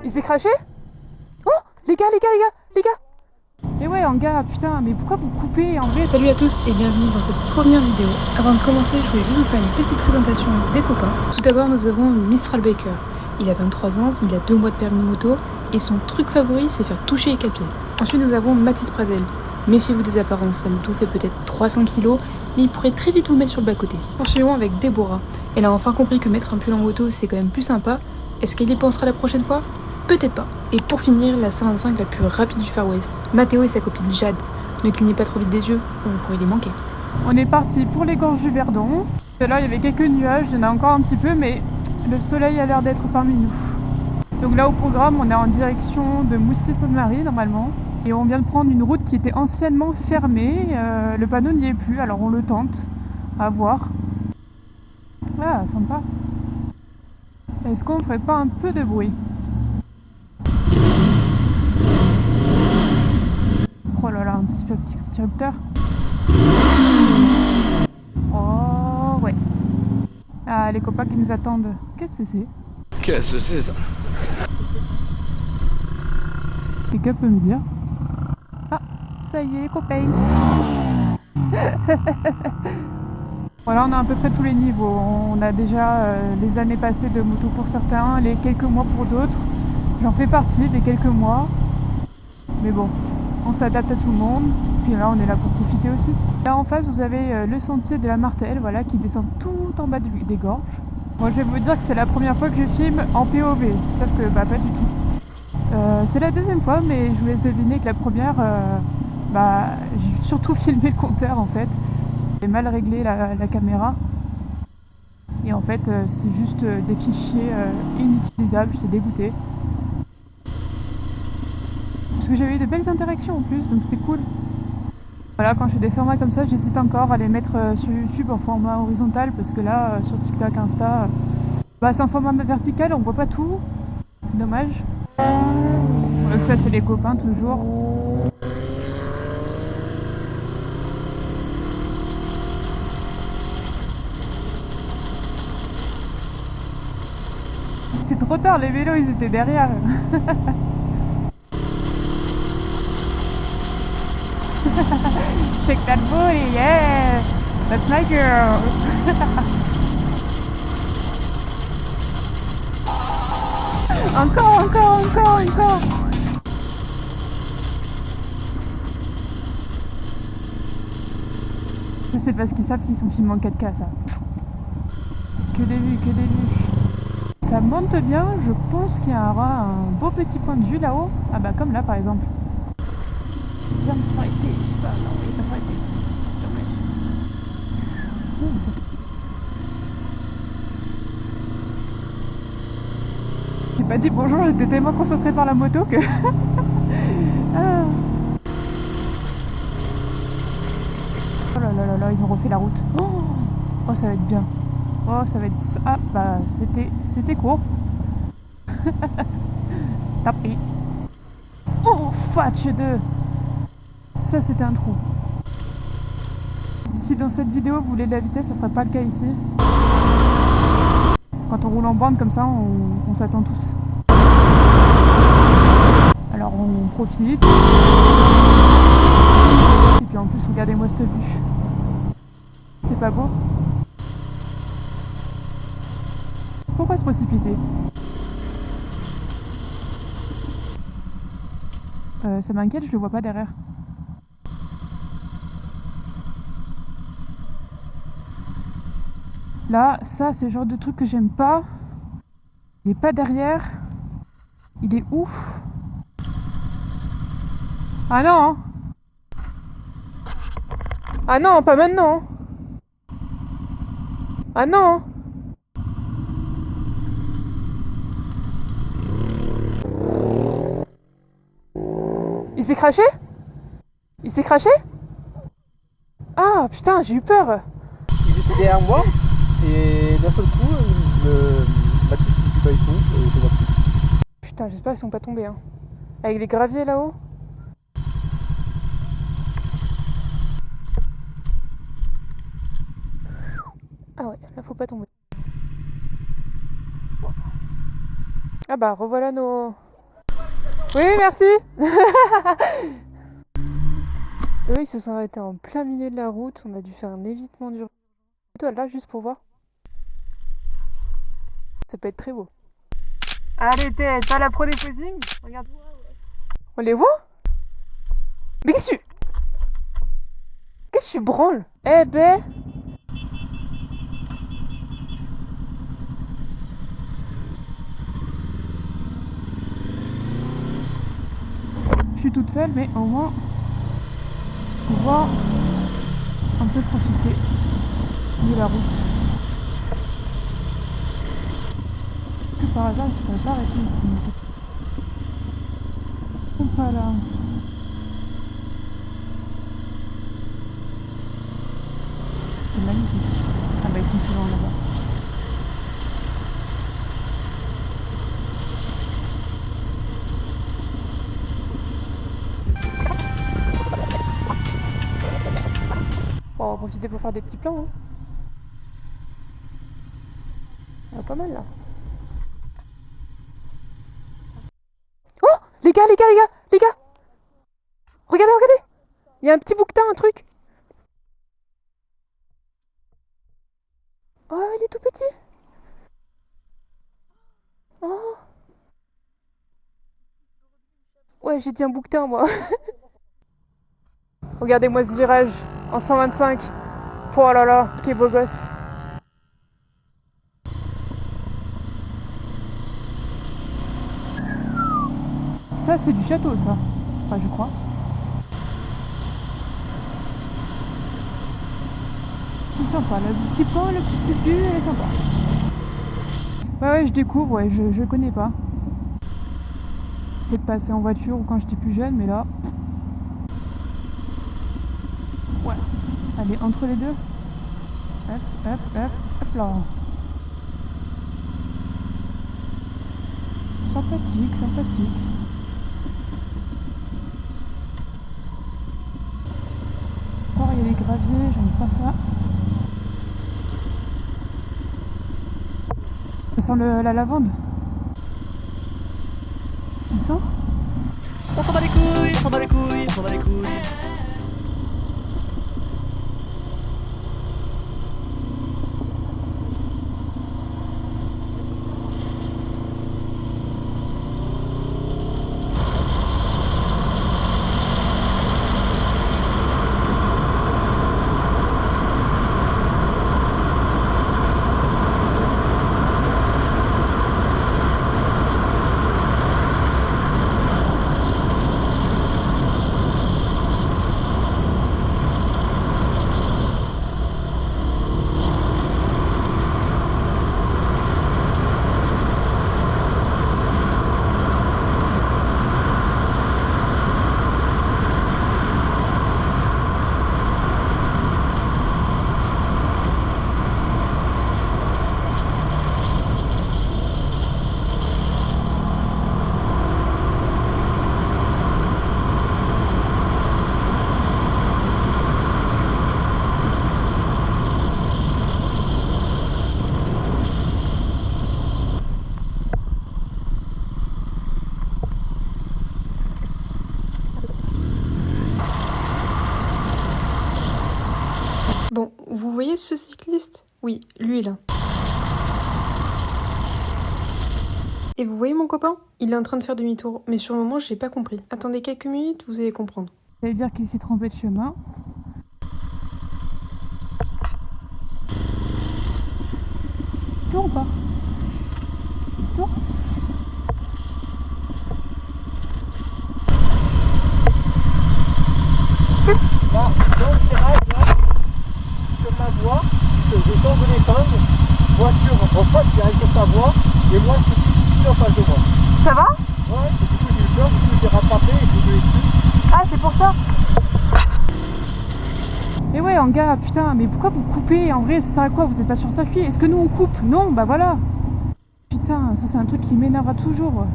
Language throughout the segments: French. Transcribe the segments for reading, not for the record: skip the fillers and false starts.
Il s'est craché? Oh, les gars, les gars, les gars, les gars! Mais ouais, en gars, putain, mais pourquoi vous coupez en vrai? Salut à tous et bienvenue dans cette première vidéo. Avant de commencer, je voulais juste vous faire une petite présentation des copains. Tout d'abord, nous avons Mistral Baker. Il a 23 ans, il a 2 mois de permis moto et son truc favori, c'est faire toucher les capiers. Ensuite, nous avons Mathis Pradel. Méfiez-vous des apparences, sa moto fait peut-être 300 kg, mais il pourrait très vite vous mettre sur le bas-côté. Poursuivons avec Déborah. Elle a enfin compris que mettre un pull en moto, c'est quand même plus sympa. Est-ce qu'elle y pensera la prochaine fois? Peut-être pas. Et pour finir, la 125 la plus rapide du Far West. Mathéo et sa copine Jade. Ne clignez pas trop vite des yeux, ou vous pourrez les manquer. On est parti pour les gorges du Verdon. Là, il y avait quelques nuages, il y en a encore un petit peu, mais le soleil a l'air d'être parmi nous. Donc là, au programme, on est en direction de Mousty-Sainte-Marie, normalement. Et on vient de prendre une route qui était anciennement fermée. Le panneau n'y est plus, alors on le tente. À voir. Ah, sympa. Est-ce qu'on ferait pas un peu de bruit? Oh là là, un petit rupteur. Oh ouais. Ah, les copains qui nous attendent. Qu'est-ce que c'est? Qu'est-ce que c'est ça? Quelqu'un peut me dire? Ah, ça y est, les copains. Voilà, on a à peu près tous les niveaux. On a déjà les années passées de moto pour certains, les quelques mois pour d'autres. J'en fais partie des quelques mois. Mais bon, on s'adapte à tout le monde. Puis là, on est là pour profiter aussi. Là en face, vous avez le sentier de la Martelle, voilà, qui descend tout en bas des gorges. Moi, je vais vous dire que c'est la première fois que je filme en POV, sauf que bah pas du tout. C'est la deuxième fois, mais je vous laisse deviner que la première, j'ai surtout filmé le compteur en fait. J'ai mal réglé la caméra. Et en fait, c'est juste des fichiers inutilisables, j'étais dégoûtée. Parce que j'avais eu de belles interactions en plus, donc c'était cool. Voilà, quand je fais des formats comme ça, j'hésite encore à les mettre sur YouTube en format horizontal, parce que là, sur TikTok, Insta, c'est un format vertical, on voit pas tout. C'est dommage. Le fait, c'est les copains, toujours. C'est trop tard, les vélos, ils étaient derrière. Shake that booty, yeah! That's my girl! Encore! C'est parce qu'ils savent qu'ils sont filmés en 4K, ça. Que des vues. Ça monte bien, je pense qu'il y aura un beau petit point de vue là-haut. Ah bah comme là par exemple. Viens de s'arrêter, je sais pas, non, il va pas s'arrêter. Dommage. J'ai pas dit bonjour, j'étais tellement concentrée par la moto que... Ah. Oh là là, ils ont refait la route. Oh, ça va être bien. Oh, ça va être... Ah, bah, c'était court. Tapé. Oh, fatch 2. Ça, c'était un trou. Si dans cette vidéo, vous voulez de la vitesse, ça sera pas le cas ici. Quand on roule en bande comme ça, on s'attend tous. Alors, on profite. Et puis en plus, regardez-moi cette vue. C'est pas beau? Pourquoi se précipiter? Ça m'inquiète, je le vois pas derrière. Là, ça, c'est le genre de truc que j'aime pas. Il est pas derrière. Il est où? Ah non! Ah non, pas maintenant! Ah non! Il s'est craché? Il s'est craché? Ah putain, j'ai eu peur! Ils étaient derrière moi et d'un seul coup, Mathis me dit bah ils sont où et je les vois plus. Putain, j'espère qu'ils sont pas tombés, hein. Avec les graviers là-haut? Ah ouais, là faut pas tomber. Ah bah revoilà nos Oui, merci. Eux, ils se sont arrêtés en plein milieu de la route. On a dû faire un évitement du... Toi, là, juste pour voir. Ça peut être très beau. Allez, t'es pas la pro des posings? Regarde. On les voit? Mais qu'est-ce que tu... Qu'est-ce que tu branles? Eh ben... Je suis toute seule, mais au moins... pouvoir un peu profiter de la route. Que par hasard, ils se seraient pas arrêtés ici. C'est pas là. C'est magnifique. Ah bah ils sont plus loin là-bas. Bon, on va profiter pour faire des petits plans. Hein. Il y en a pas mal là. Oh, les gars, les gars, les gars, les gars. Regardez, regardez. Il y a un petit bouquetin, un truc. Oh, il est tout petit. Oh. Ouais, j'ai dit un bouquetin, moi. Regardez-moi ce virage en 125. Oh là là, quel beau gosse. Ça, c'est du château, ça. Enfin, je crois. C'est sympa, le petit pont, le petit vue, elle est sympa. Ouais, je découvre, ouais, je connais pas. Peut-être passer en voiture ou quand j'étais plus jeune, mais là... Voilà. Allez, entre les deux. Hop, hop, hop, hop là. Sympathique, sympathique. Fort, il y a des graviers, j'aime pas ça. Ça sent la lavande. Tu sens? On s'en bat les couilles, on s'en bat les couilles, on s'en bat les couilles. Bon, vous voyez ce cycliste? Oui, lui là. Et vous voyez mon copain? Il est en train de faire demi-tour, mais sur le moment j'ai pas compris. Attendez quelques minutes, vous allez comprendre. J'allais dire qu'il s'est trompé de chemin. Tour ou pas? Tour? Là, dans le virage, là, sur ma voie, je tends de l'épingle, voiture en face qui arrive sur sa voie, et moi c'est qui en face de moi. Ça va? Ouais, et du coup j'ai eu peur, du coup j'ai rattrapé et j'ai gueulé dessus. Ah, c'est pour ça? Mais ouais, en gars, putain, mais pourquoi vous coupez? En vrai, ça sert à quoi? Vous êtes pas sur circuit? Est-ce que nous on coupe? Non, bah voilà. Putain, ça c'est un truc qui m'énervera toujours.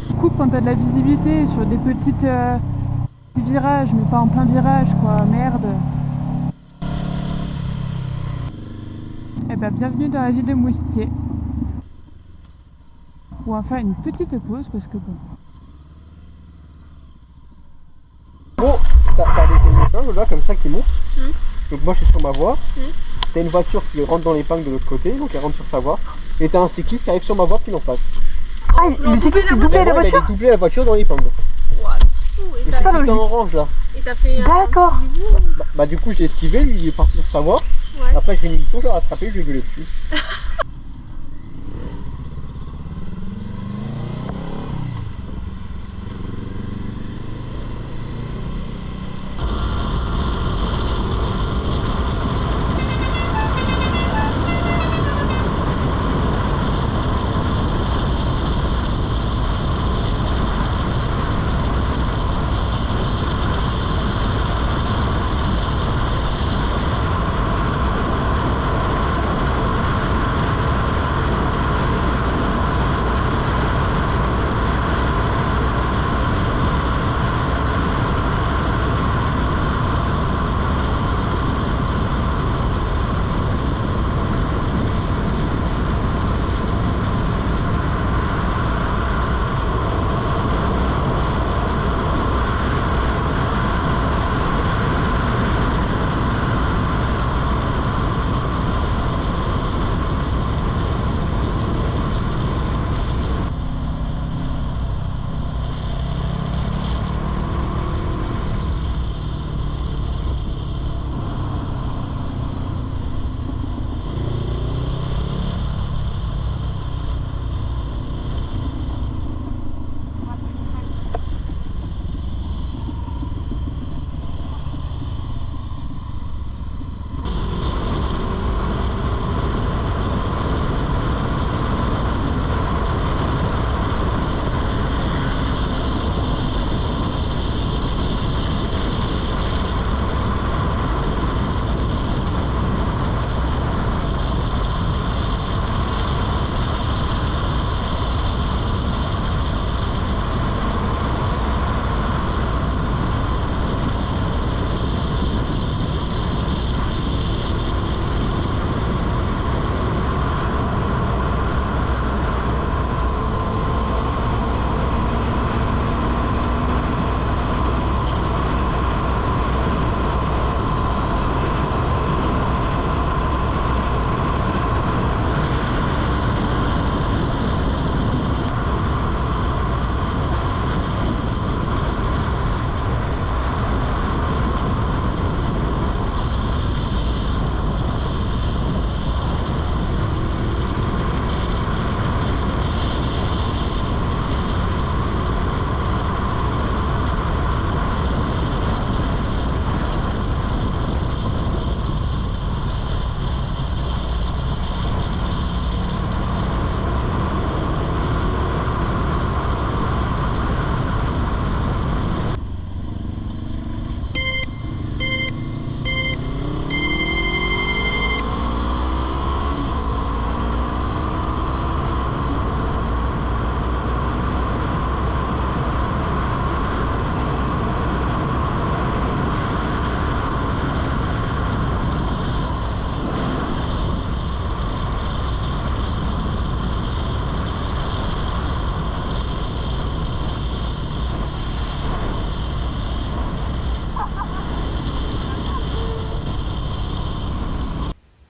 On coupe quand t'as de la visibilité sur des petits virages, mais pas en plein virage, quoi. Merde. Eh bah, bienvenue dans la ville de Moustier. on va faire une petite pause parce que bon. Bon, t'as des épingles là comme ça qui montent. Donc moi je suis sur ma voie. T'as une voiture qui rentre dans l'épingle de l'autre côté, donc elle rentre sur sa voie. Et t'as un cycliste qui arrive sur ma voie qui l'en passe. Ah, le cycliste s'est doublé la voiture? Il a doublé la voiture dans l'épingle. Le cycliste est en orange là. Et t'as fait un D'accord. petit bout. Bah du coup je l'ai esquivé, lui il est parti sur sa voie. Ouais. Après je fais une demi-tour, je l'ai rattrapé, je lui ai gueulé dessus.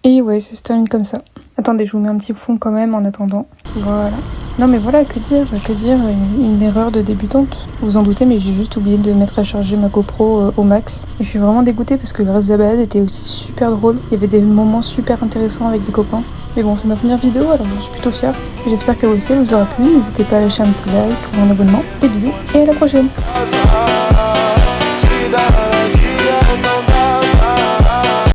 Et ouais, ça se termine comme ça. Attendez, je vous mets un petit fond quand même en attendant. Voilà. Non mais voilà, que dire une erreur de débutante. Vous vous en doutez, mais j'ai juste oublié de mettre à charger ma GoPro au max. Et je suis vraiment dégoûtée parce que le reste de la balade était aussi super drôle. Il y avait des moments super intéressants avec les copains. Mais bon, c'est ma première vidéo, alors je suis plutôt fière. J'espère qu'elle aussi vous aura plu. N'hésitez pas à lâcher un petit like ou un abonnement. Des bisous et à la prochaine.